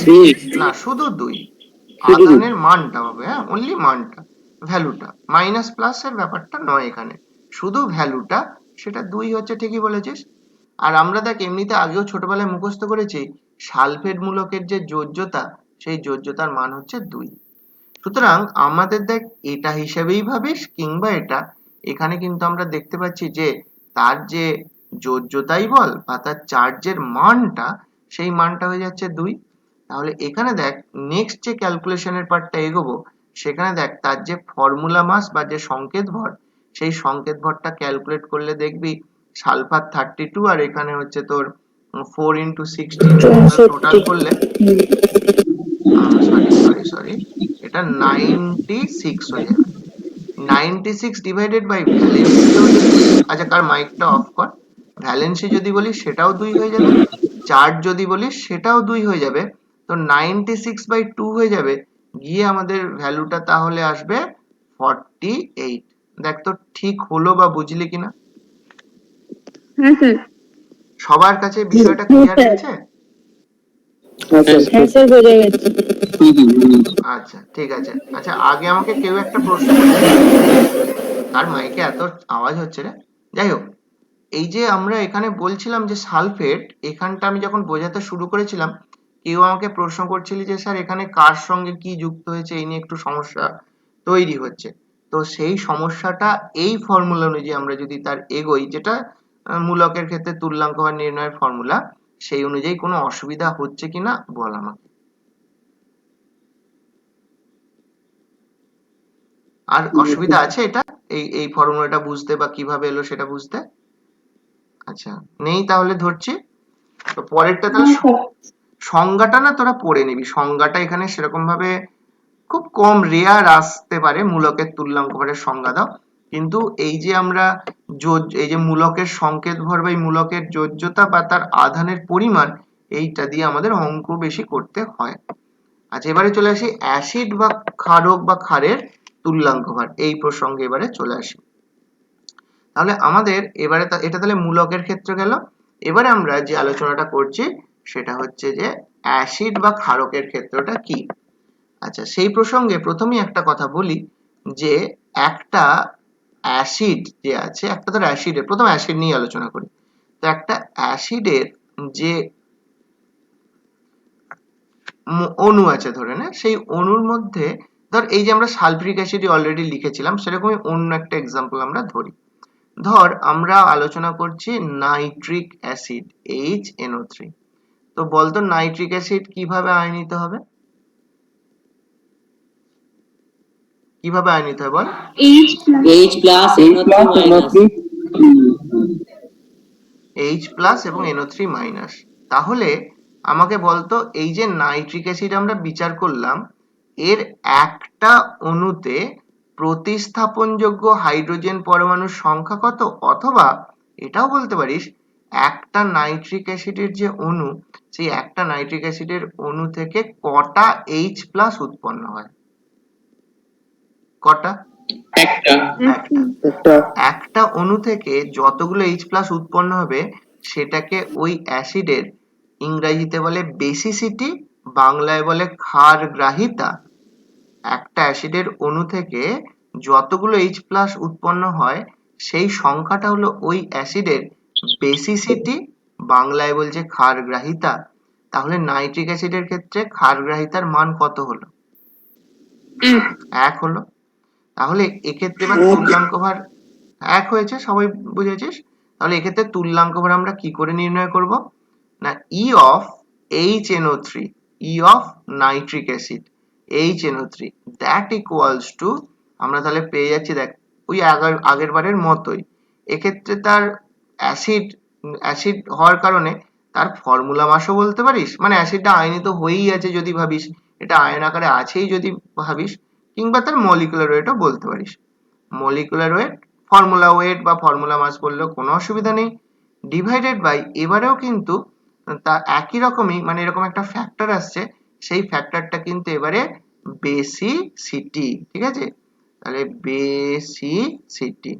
না শুধু 2, আধানের মানটা হবে, হ্যাঁ অনলি মানটা, ভ্যালুটা, মাইনাস প্লাস এর ব্যাপারটা নয় এখানে, শুধু ভ্যালুটা, সেটা 2 হচ্ছে, ঠিকই বলেছিস। আর আমরা দেখ এমনিতে আগেও ছোটবেলায় মুখস্থ করেছি সালফেট মূলকের যে যোজ্যতা, সেই যোজ্যতার মান হচ্ছে 2। সুতরাং আমাদের দেখ এটা হিসেবেই ভাবিস কিংবা এটা, এখানে কিন্তু আমরা দেখতে পাচ্ছি যে তার যে যোজ্যতাই বল বা তার চার্জের মানটা, সেই মানটা হয়ে যাচ্ছে 2। তাহলে এখানে দেখ নেক্সট যে ক্যালকুলেশনের পার্টটা এগোবো, সেখানে দেখ তার যে ফর্মুলা মাস বা যে সংকেত ভর, সেই সংকেত ভরটা ক্যালকুলেট করলে দেখবি সালফার 32 আর এখানে হচ্ছে তোর 4 into 16 টোটাল করলে, সরি এটা 96 হয়ে যাবে। 96 ডিভাইডেড বাই ভ্যালেন্সি, আচ্ছা কার মাইকটা অফ কর, ভ্যালেন্সি যদি বলিস সেটাও 2 হয়ে যাবে, চার্জ যদি বলিস সেটাও 2 হয়ে যাবে, তো 96/2 হয়ে যাবে, গিয়ে আমাদের ভ্যালুটা তাহলে আসবে 48। দেখ তো ঠিক হলো বা বুঝলি কিনা? হ্যাঁ স্যার। সবার কাছে বিষয়টা ক্লিয়ার হয়েছে? হ্যাঁ স্যার বোঝা গেছে। আচ্ছা ঠিক আছে। আচ্ছা আগে আমাকে কেউ একটা প্রশ্ন করবে, তার মাইকে এত আওয়াজ হচ্ছে রে। যাই হোক, এই যে আমরা এখানে বলছিলাম যে সালফেট, এখানটা আমি যখন বোঝাতে শুরু করেছিলাম কেউ আমাকে প্রশ্ন করছিল যে স্যার এখানে কার সঙ্গে কি যুক্ত হয়েছে, এই নিয়ে একটু সমস্যা তৈরি হচ্ছে। তো সেই সমস্যাটা এই ফর্মুলা অনুযায়ী আমরা যদি তার এগোই, যেটা মূলকের ক্ষেত্রে তুল্যাঙ্ক বা নির্ণয়ের ফর্মুলা, সেই অনুযায়ী কোনো অসুবিধা হচ্ছে কিনা বল আমাকে। আর অসুবিধা আছে এটা, এই ফর্মুলাটা বুঝতে বা কিভাবে এলো সেটা বুঝতে? আচ্ছা নেই, তাহলে ধরছি। তো পরেরটা তাহলে সংজ্ঞাটা না তোরা পড়ে নিবি, সংজ্ঞাটা এখানে সেরকম ভাবে খুব কম রেয়ার আসতে পারে, মূলকের তুল্যাঙ্ক ভরের সংজ্ঞা দাও, কিন্তু এই যে আমরা এই যে মূলকের সংকেত ভর বা মূলকের যোজ্যতা বা তার আধানের পরিমাণ, এইটা দিয়ে আমাদের অঙ্ক বেশি করতে হয়। আচ্ছা এবারে চলে আসি অ্যাসিড বা ক্ষারক বা ক্ষারের তুল্যাঙ্ক ভর, এই প্রসঙ্গে এবারে চলে আসি। তাহলে আমাদের এবারে এটা তাহলে মূলকের ক্ষেত্রে গেল। এবারে আমরা যে আলোচনাটা করছি সেটা হচ্ছে যে অ্যাসিড বা ক্ষারকের ক্ষেত্রটা কি। আচ্ছা সেই প্রসঙ্গে প্রথমেই একটা কথা বলি যে একটা অ্যাসিড যে আছে, একটা ধর অ্যাসিডের, প্রথম অ্যাসিড নিয়ে আলোচনা করি। তো একটা অ্যাসিডের যে অণু আছে ধরে নে, সেই অণুর মধ্যে ধর এই যে আমরা সালফিউরিক অ্যাসিড অলরেডি লিখেছিলাম, সেরকমই অন্য একটা এক্সাম্পল আমরা ধরি। ধর আমরা আলোচনা করছি নাইট্রিক অ্যাসিড HNO3। তো বলতো নাইট্রিক অ্যাসিড কিভাবে আয়নিত হবে, কিভাবে আয়নিত হয় বল? H plus H plus NO3 minus H plus এবং NO3 মাইনাস। তাহলে আমাকে বলতো এই যে নাইট্রিক অ্যাসিড আমরা বিচার করলাম, এর একটা অণুতে প্রতিস্থাপনযোগ্য হাইড্রোজেন পরমাণুর সংখ্যা কত, অথবা এটাও বলতে পারিস একটা নাইট্রিক অ্যাসিডের যে অণু, সেই একটা নাইট্রিক অ্যাসিডের অণু থেকে কটা H প্লাস উৎপন্ন হয়, কটা? একটা একটা। একটা অণু থেকে যতগুলো H প্লাস উৎপন্ন হবে সেটাকে ওই অ্যাসিডের ইংরেজিতে বলে বেসিসিটি, বাংলায় বলে ক্ষারগ্রাহিতা, একটা অ্যাসিডের অণু থেকে যতগুলো H+ উৎপন্ন হয় সেই সংখ্যাটা হলো ওই অ্যাসিডের বেসিসিটি, বাংলায় বলছে ক্ষারগ্রাহিতা। তাহলে নাইট্রিক অ্যাসিডের ক্ষেত্রে ক্ষারগ্রাহিতার মান কত হলো? 1 1 হলো। তাহলে এক্ষেত্রে এবার তুল্যাঙ্ক ভার 1 হয়েছে, সবাই বুঝেছিস? তাহলে এক্ষেত্রে তুল্যাঙ্ক ভার আমরা কি করে নির্ণয় করব? না E of HNO3, E of nitric acid, HNO3 that equals to, আমরা তাহলে পেয়ে যাচ্ছি, দেখ ওই আগের বারের মতোই। এক্ষেত্রে তার অ্যাসিড হওয়ার কারণে তার ফর্মুলা মাসও বলতে পারিস, মানে অ্যাসিডটা আয়নিত হয়েই আছে যদি ভাবিস, এটা আয়ন আকারে আছেই যদি ভাবিস, কিংবা তার মলিকুলার ওয়েটও বলতে পারিস। মলিকুলার ওয়েট, ফর্মুলা ওয়েট বা ফর্মুলা মাস বললেও কোনো অসুবিধা নেই। ডিভাইডেড বাই, এবারেও কিন্তু তা একই রকমই, মানে এরকম একটা ফ্যাক্টর আসছে, সেই ফ্যাক্টরটা কিন্তু এবারে বেসিসিটি, ঠিক আছে? তাহলে বেসিসিটি,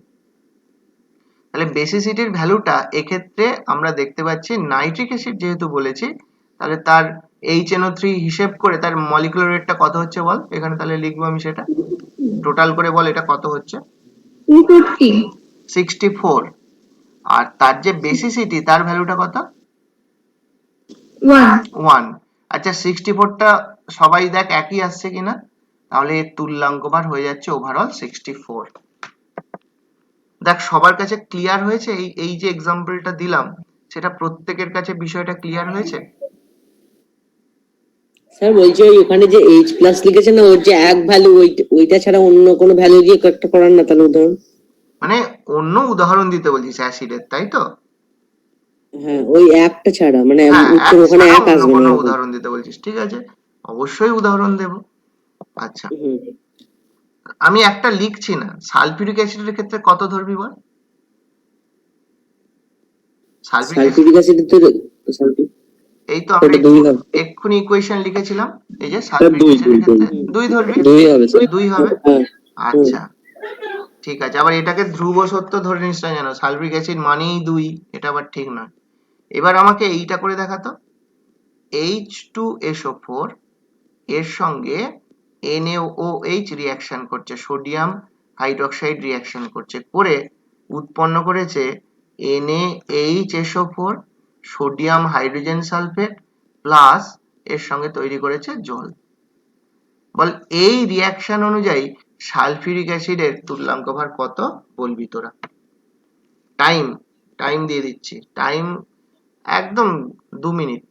তাহলে বেসিসিটির ভ্যালুটা এক্ষেত্রে আমরা দেখতে পাচ্ছি নাইট্রিক অ্যাসিড যেহেতু বলেছি, তাহলে তার HNO3 হিসেব করে তার মলিকুলার ওয়েটটা কত হচ্ছে বল, এখানে তাহলে লিখবো আমি সেটা, টোটাল করে বল এটা কত হচ্ছে? 250 64। আর তার যে বেসিসিটি তার ভ্যালুটা কত? 1 1। আচ্ছা 64টা সবাই দেখ একই আসছে কিনা, তাহলে এর তুল্যাঙ্ক ভার হয়ে যাচ্ছে ওভারঅল 64। দেখ সবার কাছে ক্লিয়ার হয়েছে? এই এই যে এক্সাম্পলটা দিলাম সেটা প্রত্যেকের কাছে বিষয়টা ক্লিয়ার হয়েছে? স্যার বলছি ওই ওখানে যে এইচ প্লাস লিখেছে না, ওর যে এক ভ্যালু, ওইটা ছাড়া অন্য কোনো ভ্যালু দিয়ে একটা করার না তাহলে উদাহরণ। মানে অন্য উদাহরণ দিতে বলছিস অ্যাসিডের, তাই তো? হ্যাঁ ওই একটা ছাড়া, মানে হ্যাঁ, উত্তর এক ওখানে ছাড়া এক অন্য আসবে না কোনো এরকম। উদাহরণ দিতে বলছিস, ঠিক আছে, অবশ্যই উদাহরণ দেব। আচ্ছা হুম। আমি একটা লিখছি না, সালফিউরিক অ্যাসিডের ক্ষেত্রে কত ধরবি বল? সালফিউরিক অ্যাসিড, সালফিউরিক অ্যাসিড তো সালফিউরিক এই তো আমরা ওটা 2 হবে। এক্ষুনি ইকুয়েশন লিখেছিলাম, এই যে স্যার সালফিউরিক 2 অ্যাসিডের ক্ষেত্রে 2 ধরবি, 2 হবে স্যার। 2 হবে। হ্যাঁ। আচ্ছা ঠিক আছে, আবার এটাকে ধ্রুব সত্য ধরে নিস না যেন, সালফিউরিক অ্যাসিড মানেই 2, এটা আবার ঠিক নয়। এবার আমাকে এইটা করে দেখাতো, H2SO4 এর সঙ্গে NaOH রিঅ্যাকশন করছে, সোডিয়াম হাইড্রোক্সাইড রিঅ্যাকশন করছে, করে উৎপন্ন করেছে NaHSO4, sodium hydrogen sulphate plus এর সঙ্গে তৈরি করেছে জল। বল এই রিঅ্যাকশন অনুযায়ী সালফিউরিক অ্যাসিডের তুল্যাঙ্ক ভার কত বলবি তোরা? টাইম, টাইম দিয়ে দিচ্ছি, টাইম একদম 2 মিনিট।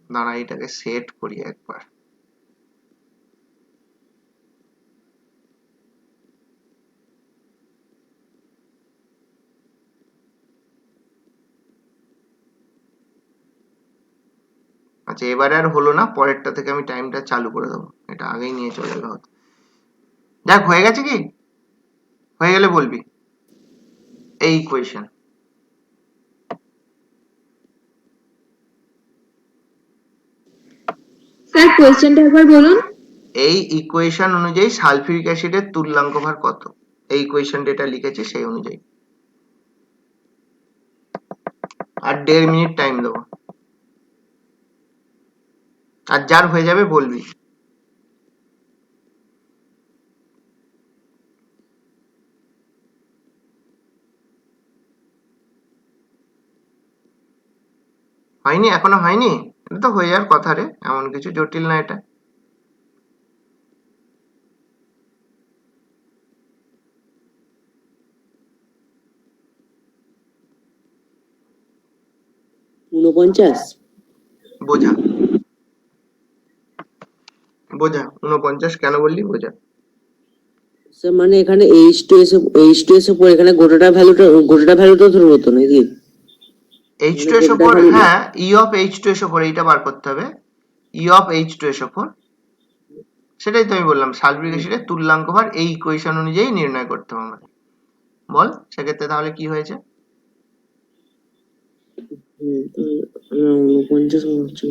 দাঁড়া এটাকে সেট করি একবার। আচ্ছা এবারে আর হলো না, পরেরটা থেকে আমি টাইমটা চালু করে দেবো, এটা আগেই নিয়ে চলে গেল হতো। দেখ হয়ে গেছে কি? হয়ে গেলে বলবি এই ইকুয়েশন। স্যার কোয়েশ্চেনটা একবার বলুন। এই ইকুয়েশন অনুযায়ী সালফিউরিক অ্যাসিডের তুল্যাঙ্ক ভার কত, এই ইকুয়েশন যেটা লিখেছি সেই অনুযায়ী। আর 1.5 মিনিট টাইম দেবো, আর যার হয়ে যাবে বলবি। হয়নি, এখনো হয়নি? এটা তো হয়ে যাওয়ার কথা রে, এমন কিছু জটিল না এটা। ঊনপঞ্চাশ। বোঝা বোঝা 49 কেন বললি, বোঝা। স্যার মানে এখানে H2SO4 এখানে গোটাটা ভ্যালুটা ধরবো তো নাকি? H2SO4, হ্যাঁ E of H2SO4 এইটা বার করতে হবে, E of H2SO4, সেটাই তো আমি বললাম সালফিউরিক অ্যাসিডের তুল্যাঙ্ক ভার এই ইকুয়েশন অনুযায়ী নির্ণয় করতে হবে আমাদের। বল সেক্ষেত্রে তাহলে কি হয়েছে? ঊনপঞ্চাশ হচ্ছে।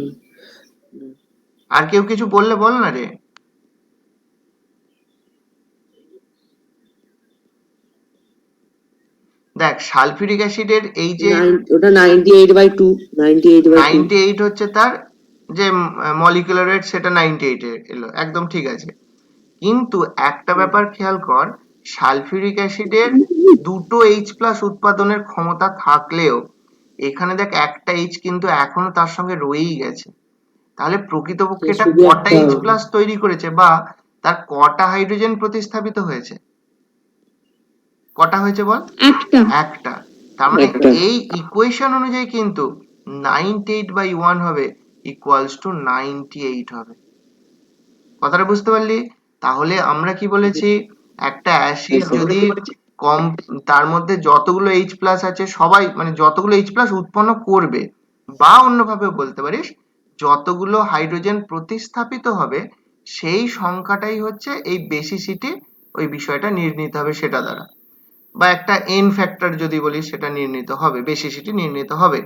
আর কেউ কিছু বললে বল না রে। দেখ সালফিউরিক অ্যাসিডের এই যে ওটা 98/2 98/2 98 হচ্ছে তার যে মলিকুলার ওয়েট, সেটা 98 এলো, একদম ঠিক আছে। কিন্তু একটা ব্যাপার খেয়াল কর, সালফিউরিক অ্যাসিডের দুটো H প্লাস উৎপাদনের ক্ষমতা থাকলেও এখানে দেখ একটা H কিন্তু এখনো তার সঙ্গে রয়েই গেছে। তাহলে প্রকৃতপক্ষে এটা শুধু কটা একটা- H প্লাস তৈরি করেছে বা তার কটা হাইড্রোজেন প্রতিস্থাপিত হয়েছে? কটা হয়েছে বল? একটা। একটা। তার মানে একটা। এই ইকুয়েশন অনুযায়ী কিন্তু 98/1 হবে ইকুয়ালস টু 98 হবে। কথাটা বুঝতে পারলি? তাহলে আমরা কি বলেছি, একটা অ্যাসিড যদি কম, তার মধ্যে যতগুলো H প্লাস আছে সবাই, মানে যতগুলো H প্লাস উৎপন্ন করবে, বা অন্যভাবে বলতে পারিস যতগুলো হাইড্রোজেন প্রতিস্থাপিত হবে, সেই সংখ্যাটাই হচ্ছে এই বেসিসিটি, ওই বিষয়টা নির্ণীত হবে সেটা দ্বারা। বা একটা এন ফ্যাক্টর যদি বলি, সেটা নির্ণীত হবে, বেসিসিটি নির্ণীত হবে।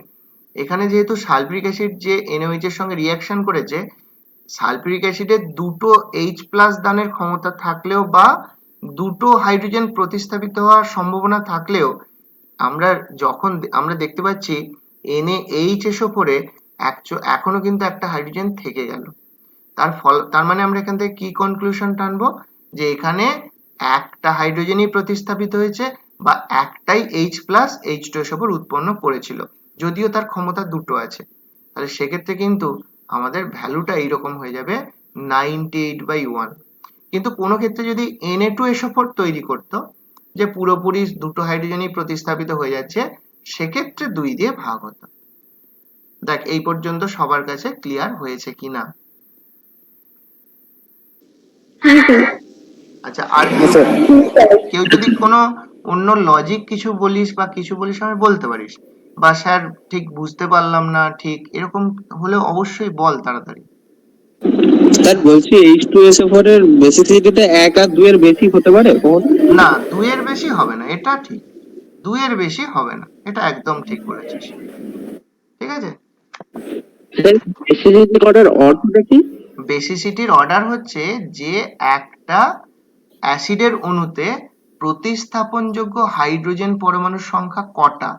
এখানে যেহেতু সালফিউরিক অ্যাসিড যে NaOH এর সঙ্গে রিঅ্যাকশন করেছে, সালফিউরিক অ্যাসিডের দুটো H প্লাস দানের ক্ষমতা থাকলেও বা দুটো হাইড্রোজেন প্রতিস্থাপিত হওয়ার সম্ভাবনা থাকলেও, আমরা যখন আমরা দেখতে পাচ্ছি NaHSO4 এখনো কিন্তু একটা হাইড্রোজেন থেকে গেল। তার মানে আমরা এখান থেকে কি কনক্লুশন টানবো, যে এখানে একটা হাইড্রোজেনই প্রতিস্থাপিত হয়েছে বা একটাই H প্লাস H2SO4 উৎপন্ন করেছিল, যদিও তার ক্ষমতা দুটো আছে। তাহলে সেক্ষেত্রে কিন্তু আমাদের ভ্যালুটা এইরকম হয়ে যাবে 98/1। কিন্তু কোনো ক্ষেত্রে যদি Na2SO4 তৈরি করতো, যে পুরোপুরি দুটো হাইড্রোজেনই প্রতিস্থাপিত হয়ে যাচ্ছে, সেক্ষেত্রে 2 দিয়ে ভাগ হতো। দেখ এই পর্যন্ত সবার কাছে ক্লিয়ার হয়েছে কিনা? হ্যাঁ স্যার। আচ্ছা, আর কেউ যদি কোনো অন্য লজিক কিছু বলিস বা কিছু বলিস, আমি বলতে পারিস, বা স্যার ঠিক বুঝতে পারলাম না, ঠিক এরকম হলে অবশ্যই বল তাড়াতাড়ি। স্যার বলছি H2SO4 এর বেসিসিটিটা 1 আর 2 এর বেশি হতে পারে কখন? না, 2 এর বেশি হবে না, এটা ঠিক। 2 এর বেশি হবে না, এটা একদম ঠিক বলেছিস। ঠিক আছে। বেসিসিটি করার অর্থটা কি? বেসিসিটির অর্ডার হচ্ছে যে একটা অ্যাসিডের অণুতে প্রতিস্থাপনযোগ্য হাইড্রোজেন পরমাণুর সংখ্যা কটা,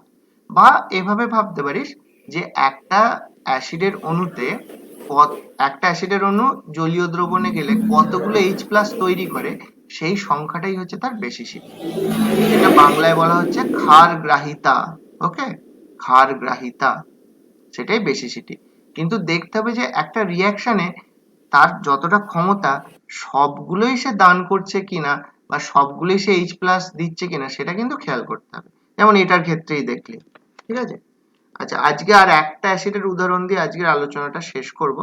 বা এভাবে ভাবতে পারিস যে একটা অ্যাসিডের অণুতে একটা অ্যাসিডের অণু জলীয় দ্রবণে গেলে কতগুলো H প্লাস তৈরি করে, সেই সংখ্যাটাই হচ্ছে তার বেসিসিটি। এটা বাংলায় বলা হচ্ছে ক্ষারগ্রাহিতা। ওকে, ক্ষারগ্রাহিতা, সেটাই বেসিসিটি। কিন্তু দেখতে হবে যে একটা রিঅ্যাকশনে তার যতটা ক্ষমতা, সবগুলোই সে দান করছে কিনা বা সবগুলোই সে H প্লাস দিচ্ছে কিনা, সেটা কিন্তু খেয়াল করতে হবে। যেমন এটার ক্ষেত্রেই দেখলি। ঠিক আছে। আচ্ছা, আজকে আর একটা অ্যাসিডের উদাহরণ দিয়ে আজকের আলোচনাটা শেষ করব।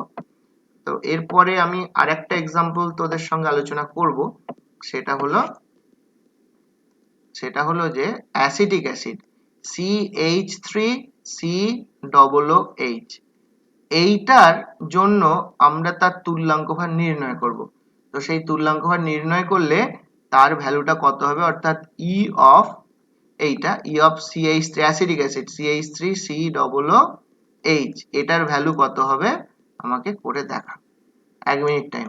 তো এরপরে আমি আরেকটা এক্সাম্পল তোদের সঙ্গে আলোচনা করব, সেটা হলো যে অ্যাসিটিক অ্যাসিড CH3COOH, এইটার জন্য আমরা তার তুল্যাঙ্ক ভার নির্ণয় করব। তো সেই তুল্যাঙ্ক ভার নির্ণয় করলে তার ভ্যালুটা কত হবে, অর্থাৎ E of CH3 acetic acid CH3COOH, এটার ভ্যালু কত হবে আমাকে করে দেখা। 1 মিনিট টাইম।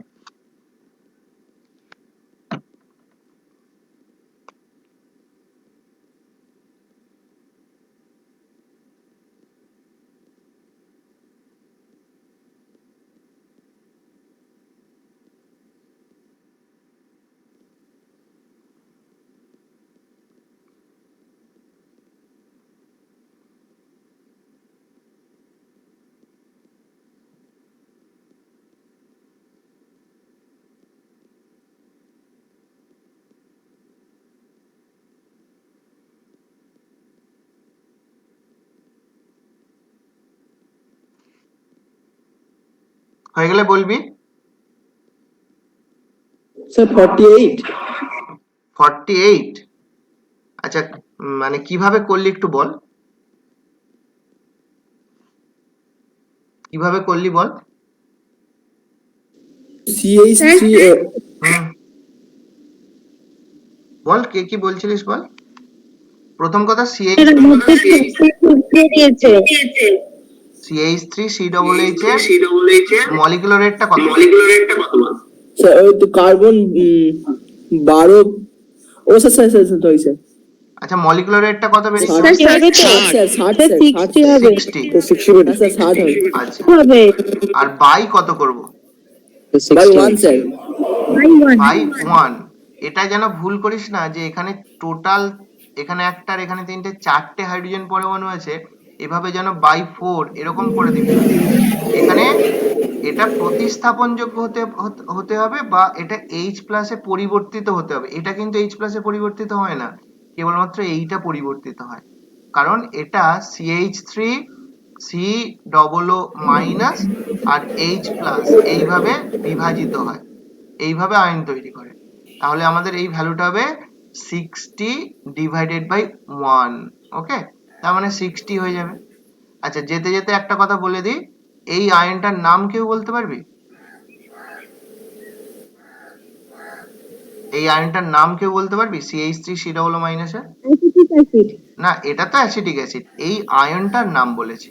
হয়ে গেলে বলবি। স্যার 48। 48। আচ্ছা, মানে কিভাবে করলি একটু বল, কিভাবে করলি বল। CH3 হুম, বল কে কি বলছিলিস বল। প্রথম কথা CH3COOH এর মলিকুলার রেটটা কত? স্যার ওই তো কার্বন 12। ও sir sir sir sorry sir আচ্ছা মলিকুলার ওয়েটটা কত বেরিয়েছে? Sir sixty. আচ্ছা আর বাই কত করব? By one by one. এটা যেন ভুল করিস না যে এখানে টোটাল, এখানে একটা আর এখানে তিনটে, চারটে হাইড্রোজেন পরমাণু আছে, এভাবে যেন বাই ফোর এরকম করে দিবি। এখানে এটা প্রতিস্থাপনযোগ্য হতে হবে বা এটা এইচ প্লাসে পরিবর্তিত হতে হবে। এটা কিন্তু এইচ প্লাসে পরিবর্তিত হয় না, কেবলমাত্র এইটা পরিবর্তিত হয়, কারণ এটা CH3 C double O minus আর এইচ প্লাস এইভাবে বিভাজিত হয়, এইভাবে আয়ন তৈরি করে। তাহলে আমাদের এই ভ্যালুটা হবে 60 ডিভাইডেড বাই 1। ওকে, তার মানে 60 হয়ে যাবে। আচ্ছা যেতে যেতে একটা কথা বলে দিই, এই আয়নটার নাম কেউ বলতে পারবি? এই আয়নটার নাম কেউ বলতে পারবি? CH3 C double O minus এর? Acetic acid. না, এটা তো অ্যাসিটিক অ্যাসিড, এই আয়নটার নাম বলেছি।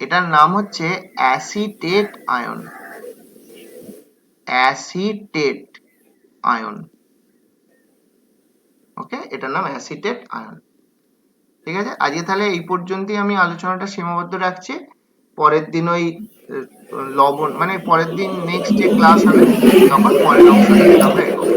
এটার নাম হচ্ছে acetate ion. Acetate ion. Okay, এটার নাম অ্যাসিটেট আয়ন। ঠিক আছে, আজকে তাহলে এই পর্যন্তই আমি আলোচনাটা সীমাবদ্ধ রাখছি। পরের দিন ওই লবণ মানে পরের দিন নেক্সট যে ক্লাস হবে তখন পরের অংশটা আমরা এগোবো।